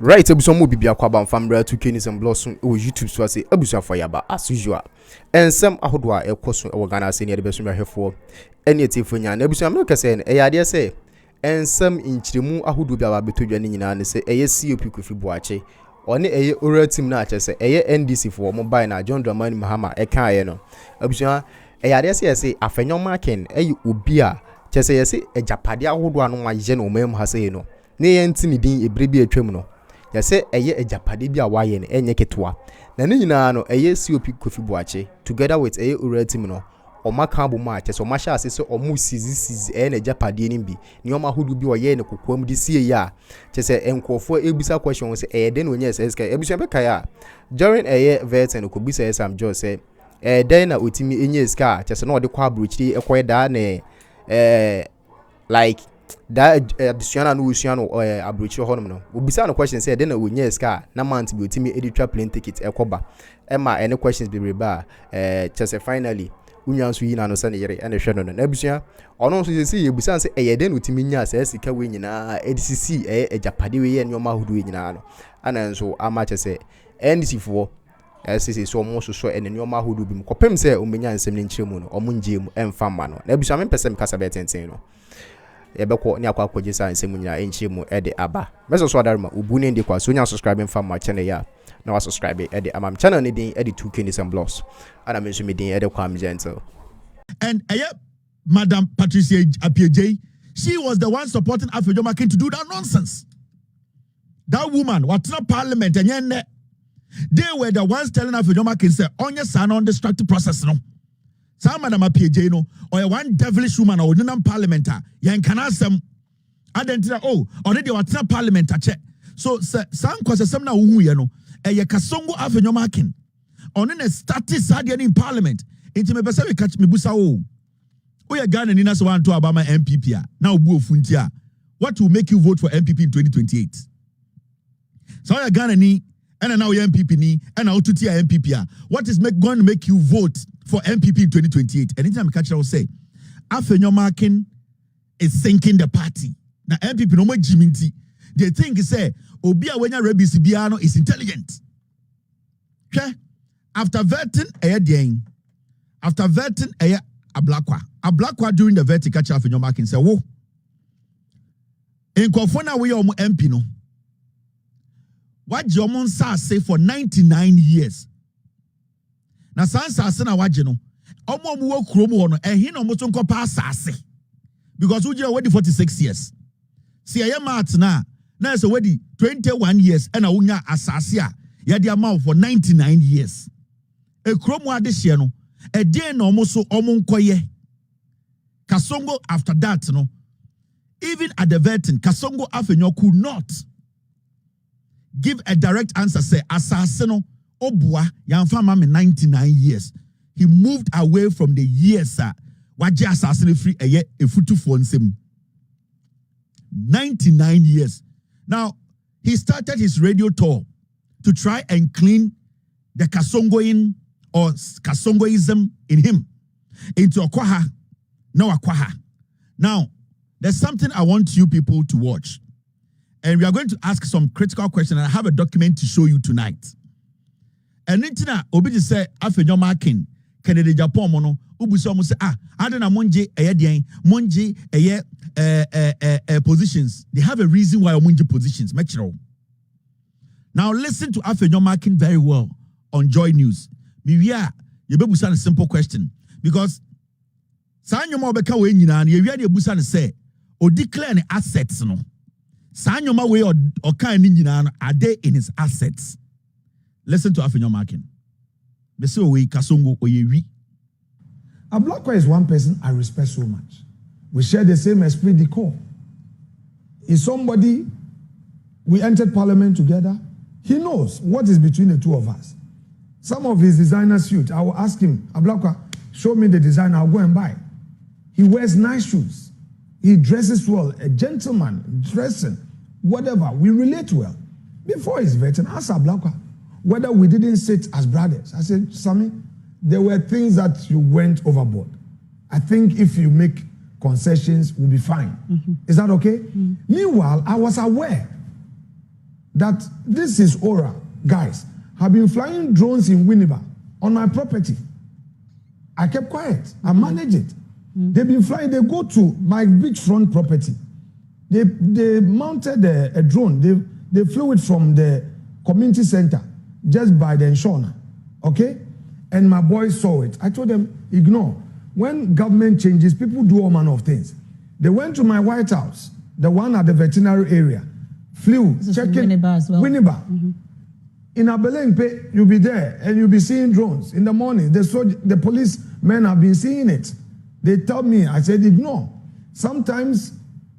Right, ebusuamu bibia kwaba famra 2K ni some blossom o YouTube so ase ebusua for yaba as usual. Ensem ahodo a ekoso e Ghana ase ne de beso hwefo. Ene etifo nya na ebusua me kese e yade se ensem inchiremu ahodo bia ba betodwa ni nyina ne se eye COP Kofi Boakye. One eye oral team na ache se eye NDC for mobile na John Dramani Mahama e kan ye no. Ebusua e yade se Afenyo Markin eye obi a chese yese ejapade ahodo anu ma ye no omem ha se no. Ne ye ntini din ebrebi atwam no. Yase eye ejapade bi a waye ne enye ketwa na ne nyina no eye COP Kofi Boakye together with eye oral team no omaka bo ma chese omasha ase se omu sizi na ejapade ni bi ne omahudu bi oye ne kokoam di sie ya chese enkofo ebisa question se eye den onye SSK ebisa be kaya during eye VÈSTIGATè ko bisa Sam Joe se den na otimi enye ska chese na ode kwa abrochiri ekoyeda ne like that abisuana no usuano abrochi honum no obisa no question say den na wonye ska na month bi otimi editor plane ticket ekoba ema any questions be reba chese finally unyanso yi na no se ne yere ene hwe no na abusua ono so se yebusa se den otimi nya se sika we nyina edcc ejapade we ye ne oma hudu nyina no ana nso ama chese ndc fo sisi so mo so ene ne oma hudu bi mkopem se omenya nsem ne nchiremu no omo njemu emfa ma no na abusua me pese me kasa betenten no yebeko ni akwa kwogisa nsemu nyina enchimu ede aba meso so adarma ubuni ndi kwa so nya subscribe from my channel ya na wa subscribe ede amam channel ni din ede 2K ni some blogs ana menso me din ede kwa gentle and Madam Patricia Apiejay, she was the one supporting Afenyo Markin to do that nonsense. That woman what's not parliament and they were the ones telling Afenyo Markin say on your son on destructive process no. Some Madam Apiejay no or one devilish woman or non parliamentar yan can ask them identity already what's not parliamentar check. So some cause some na who you know a kasongo Afenyo Markin on a status in parliament into me besa we catch me busa we are Ghana nina so want to Obama NPP now bu ofuntia what will make you vote for NPP in 2028 so we are Ghana ni and now NPP ni and now tutia NPP what is going to make you vote for NPP in 2028 anytime I catch will say Afenyo Markin is sinking the party now NPP no more jiminti they think say obi a wenya rebisi biano is intelligent okay after vetting after vetting Ablakwa during the vertical catch Afenyo Markin say wo in Kofona we omo MP no waje omo nsa say for 99 years na sansa ase na waje no omo wo krom wo no ehin no mo so nkopa asase because we already 46 years see aye mat na say wedi 21 years and unya asase a ye de amount for 99 years e krom ade hye no e dey na omo so omo nkoye Kasongo after that no even at the vetting Kasongo Afenyo could not give a direct answer say asase no obua yamfa ma me 99 years he moved away from the years waje asase free eye efutufo nsem 99 years now he started his radio tour to try and clean the Kasongoin or Kasongoism in him into Okwaha. Now, there's something I want you people to watch. And we are going to ask some critical questions. And I have a document to show you tonight. And Nitina, Obi say, Afenyo Markin, Kennedy Japan mono, Ubuso say, I don't know, Monje, positions. They have a reason why Monje positions. Now, listen to Afenyo Markin very well on Joy News. You better a simple question. Because Sanyoma beka we nyina na yewia de busa ne say o declare ne assets no Sanyoma we o kan ne nyina no are they in his assets. Listen to Afenyo Markin. Me say we Kasongo oyewi. Ablakwa is one person I respect so much. We share the same esprit de corps. Is somebody we entered parliament together. He knows what is between the two of us. Some of his designer suits, I will ask him, Ablakwa, show me the design, I'll go and buy. He wears nice shoes. He dresses well. A gentleman, dressing, whatever. We relate well. Before his vetting, I asked Ablakwa whether we didn't sit as brothers. I said, Sammy, there were things that you went overboard. I think if you make concessions, we'll be fine. Is that okay? Meanwhile, I was aware that this is Aura, guys, have been flying drones in Winneba on my property. I kept quiet. I manage it. They've been flying. They go to my beachfront property. They mounted a drone. They flew it from the community center just by the Nshona. Okay? And my boys saw it. I told them, ignore. When government changes, people do all manner of things. They went to my White House, the one at the veterinary area, flew, checking Winneba as well. Winneba. In Abelempe, you'll be there and you'll be seeing drones. In the morning, the policemen have been seeing it. They tell me, I said, ignore. Sometimes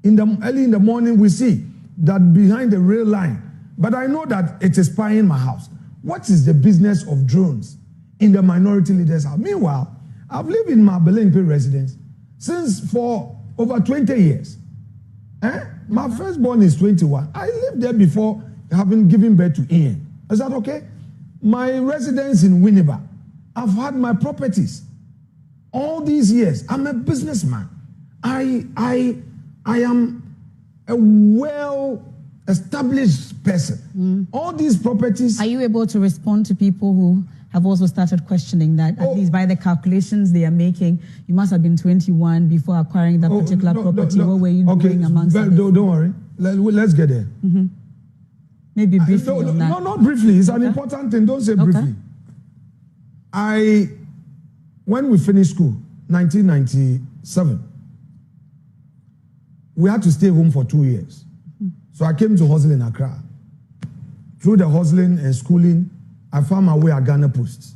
early in the morning, we see that behind the rail line. But I know that it is spying my house. What is the business of drones in the minority leaders' house? Meanwhile, I've lived in my Belenpe residence for over 20 years. My firstborn is 21. I lived there before having given birth to Ian. Is that okay? My residence in Winneba. I've had my properties all these years. I'm a businessman. I am a well-established person. All these properties. Are you able to respond to people who have also started questioning that, at least by the calculations they are making, you must have been 21 before acquiring that particular property. What were you doing amongst others? Don't worry. Let's get there. Maybe briefly on that. No, not briefly. It's an important thing. Don't say briefly. When we finished school, 1997, we had to stay home for 2 years. So I came to hustle in Accra. Through the hustling and schooling, I found my way at Ghana Post.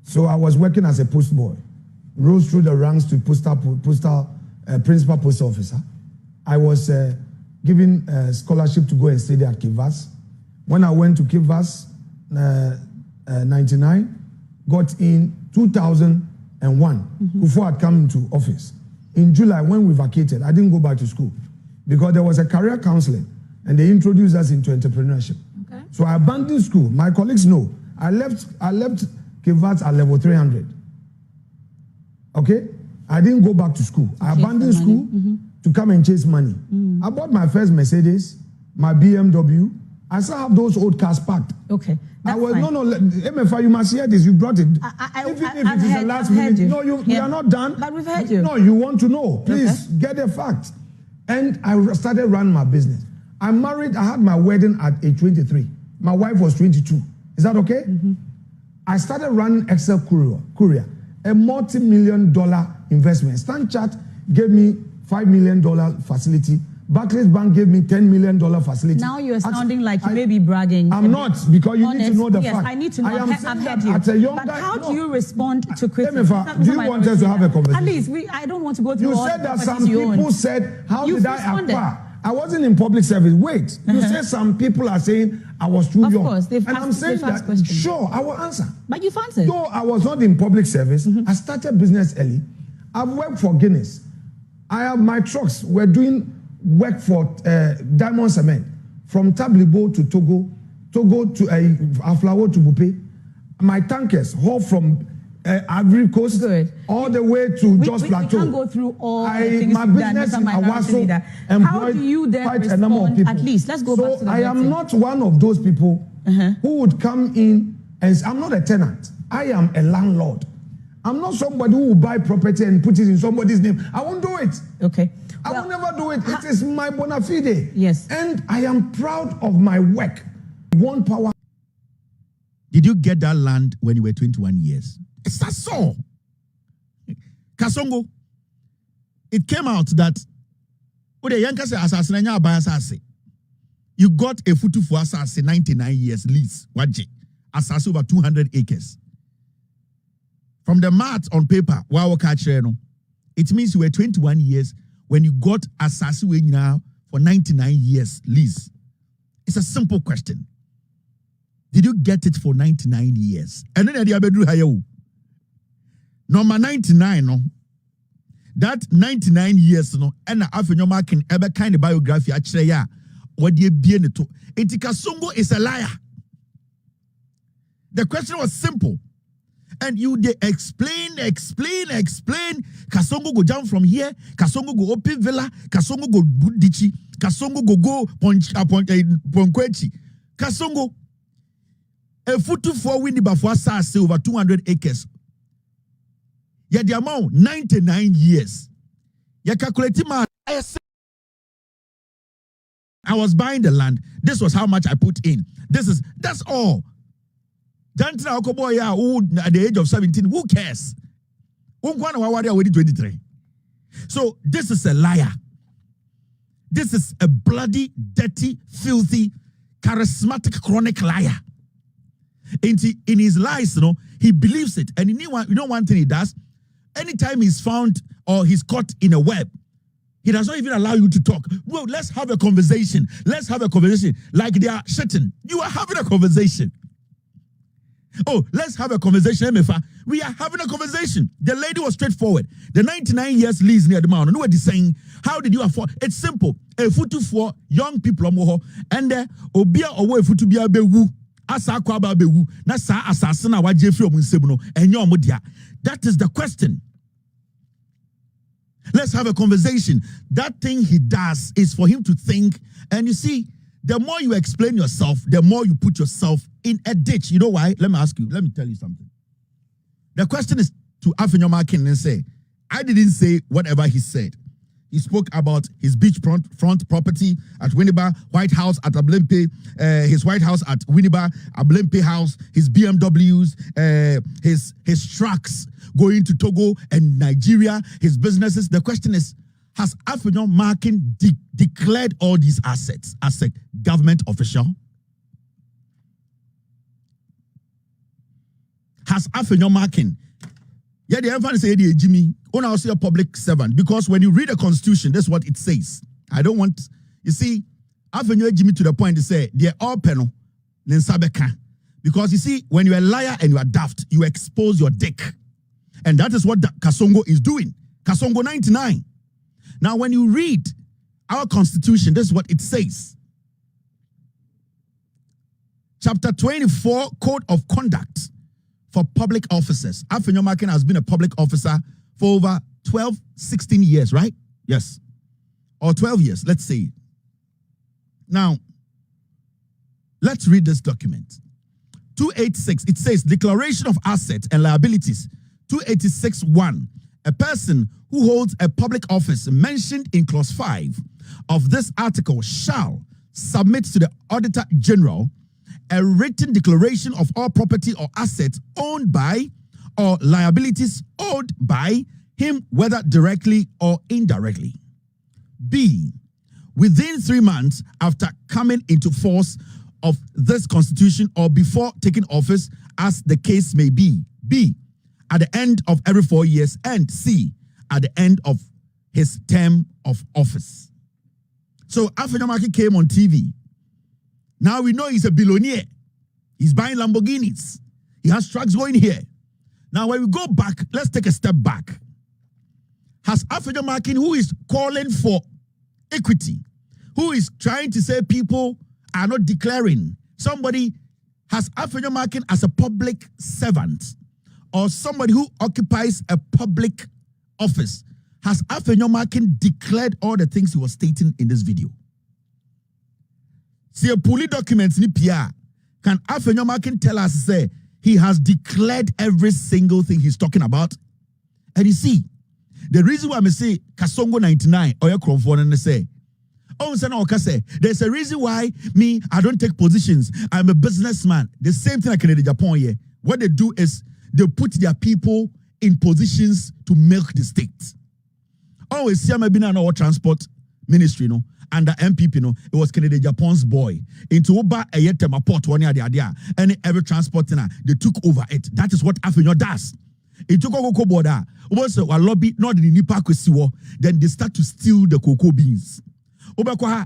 So I was working as a post boy. Rose through the ranks to principal post officer. I was given a scholarship to go and study at Kivas. When I went to Kivas, 99, got in 2001, before I'd come into office. In July, when we vacated, I didn't go back to school because there was a career counseling and they introduced us into entrepreneurship. Okay. So I abandoned school. My colleagues know. I left Kivas at level 300. Okay? I didn't go back to school. I abandoned school to come and chase money. I bought my first Mercedes, my BMW. I still have those old cars parked. Okay. No, MFA, you must hear this. You brought it. Even if it is the last minute. No, we are not done. But we've heard you. No, you want to know. Please get the facts. And I started running my business. I had my wedding at age 23. My wife was 22. Is that okay? I started running Excel Courier, a multi-million-dollar investment. StanChart gave me $5 million facility. Barclays Bank gave me $10 million facility. Now you're sounding like you may be bragging. I'm not, because you need to know the fact. Yes, I need to know. I've heard you. At a younger, but how do you respond to criticism? Do you want us to have a conversation? At least I don't want to go through you all said the that some people said, how did I acquire? I wasn't in public service. Wait, you said some people are saying I was too young. Of course, and I'm saying that, questions. Sure, I will answer. But you've answered. Though I was not in public service, I started business early. I've worked for Guinness. My trucks were doing work for Diamond Cement from Tablibo to Togo to Aflawo to Bupe. My tankers haul from Ivory Coast all the way to Jos Plateau. We can't go through all the things my business in Awaso how do you then quite respond? A number of people. At least let's go back to the I am not one of those people who would come in and I'm not a tenant. I am a landlord. I'm not somebody who will buy property and put it in somebody's name. I won't do it. Okay. I will never do it. It is my bona fide. Yes. And I am proud of my work. One power. Did you get that land when you were 21 years? It's a so. Kasongo. It came out that you got a futu for assassin 99 years lease. Assassin over 200 acres. From the math on paper, it means you were 21 years when you got assassin now for 99 years lease. It's a simple question. Did you get it for 99 years? And then number 99, no. That 99 years, no, and Afenyo Markin ever kind of biography actually, what do you be in it? Kasongo is a liar. The question was simple. And you they explain. Kasongo go down from here. Kasongo go open villa. Kasongo go Budichi. Kasongo go Ponkwechi. Kasongo, a foot to 4 windy before SAS over 200 acres. Yeah, the amount 99 years. Yeah, calculating my. I was buying the land. This was how much I put in. That's all. At the age of 17, who cares? 23. So this is a liar. This is a bloody, dirty, filthy, charismatic, chronic liar. In his lies, he believes it. And you know one thing he does? Anytime he's found or he's caught in a web, he does not even allow you to talk. Well, let's have a conversation. Let's have a conversation. Like they are shitting. You are having a conversation. Oh, let's have a conversation, Emefa. We are having a conversation. The lady was straightforward. The 99 years lease near the mountain. What is saying? How did you afford? It's simple. A foot for young people, and obia away foot to be a bewu. Asa kwaba bewu. Nasa asasina wa Jeffrey Omunsebuno. And your mudia. That is the question. Let's have a conversation. That thing he does is for him to think. And you see, the more you explain yourself, the more you put yourself in a ditch. You know why? Let me ask you. Let me tell you something. The question is to Afenyo Markin and say, I didn't say whatever he said. He spoke about his beachfront property at Winneba, White House at Ablempe, his White House at Winneba, Ablempe House, his BMWs, his trucks going to Togo and Nigeria, his businesses. The question is, has Afenyo Markin declared all these assets as a government official? Has Afenyo Markin? Yeah, the emphasis say Jimmy, I say a public servant, because when you read the Constitution, that's what it says. I don't want, you see, Afenyo Jimmy to the point to say they're all penal, because you see, when you're a liar and you are daft, you expose your dick, and that is what Kasongo is doing. Kasongo 99. Now, when you read our Constitution, this is what it says. Chapter 24, Code of Conduct for Public Officers. Afenyo Markin has been a public officer for over 16 years, right? Yes. Or 12 years, let's say. Now, let's read this document. 286, it says, Declaration of Assets and Liabilities. 286.1, a person who holds a public office mentioned in clause 5 of this article shall submit to the Auditor General a written declaration of all property or assets owned by or liabilities owed by him, whether directly or indirectly. B, within 3 months after coming into force of this Constitution or before taking office, as the case may be. B, at the end of every 4 years. And C, at the end of his term of office. So Afenyo Markin came on TV. Now we know he's a billionaire. He's buying Lamborghinis. He has trucks going here. Now when we go back, let's take a step back. Has Afenyo Markin, who is calling for equity, who is trying to say people are not declaring, somebody has Afenyo Markin as a public servant or somebody who occupies a public office, has Afenyo Markin declared all the things he was stating in this video? See a police documents ni PR. Can Afenyo Markin tell us, say, he has declared every single thing he's talking about? And you see, the reason why I say Kasongo 99 or your Cronford and say, oh, there's a reason why I don't take positions. I'm a businessman. The same thing like in Japan here. What they do is they put their people in positions to milk the state. Always see maybe now transport ministry, under NPP, it was Kennedy Japan's boy. Into Oba Ayetema port one year, and every transport they took over it. That is what Afenyo does. It took a cocoa border. Also, a lobby, not in Nipa Kwesiwo, then they start to steal the cocoa beans.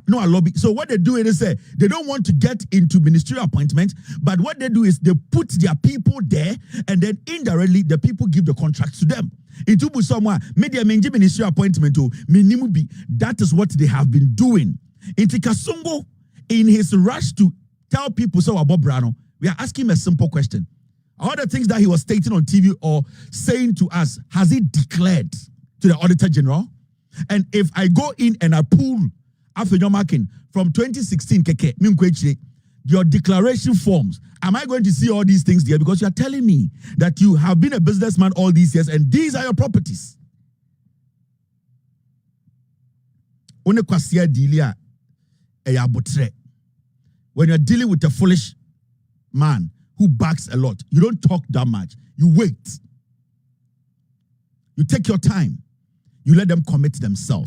No, a lobby. So what they do is say they don't want to get into ministerial appointment, but what they do is they put their people there, and then indirectly the people give the contracts to them. Into someone media ministerial appointment to minimubi. That is what they have been doing. Into Kasongo, in his rush to tell people so about Brano, we are asking him a simple question. All the things that he was stating on TV or saying to us, has he declared to the Auditor General? And if I go in and I pull Afenyo Markin from 2016, your declaration forms. Am I going to see all these things there? Because you are telling me that you have been a businessman all these years and these are your properties. When you're dealing with a foolish man who backs a lot, you don't talk that much. You wait. You take your time. You let them commit themselves.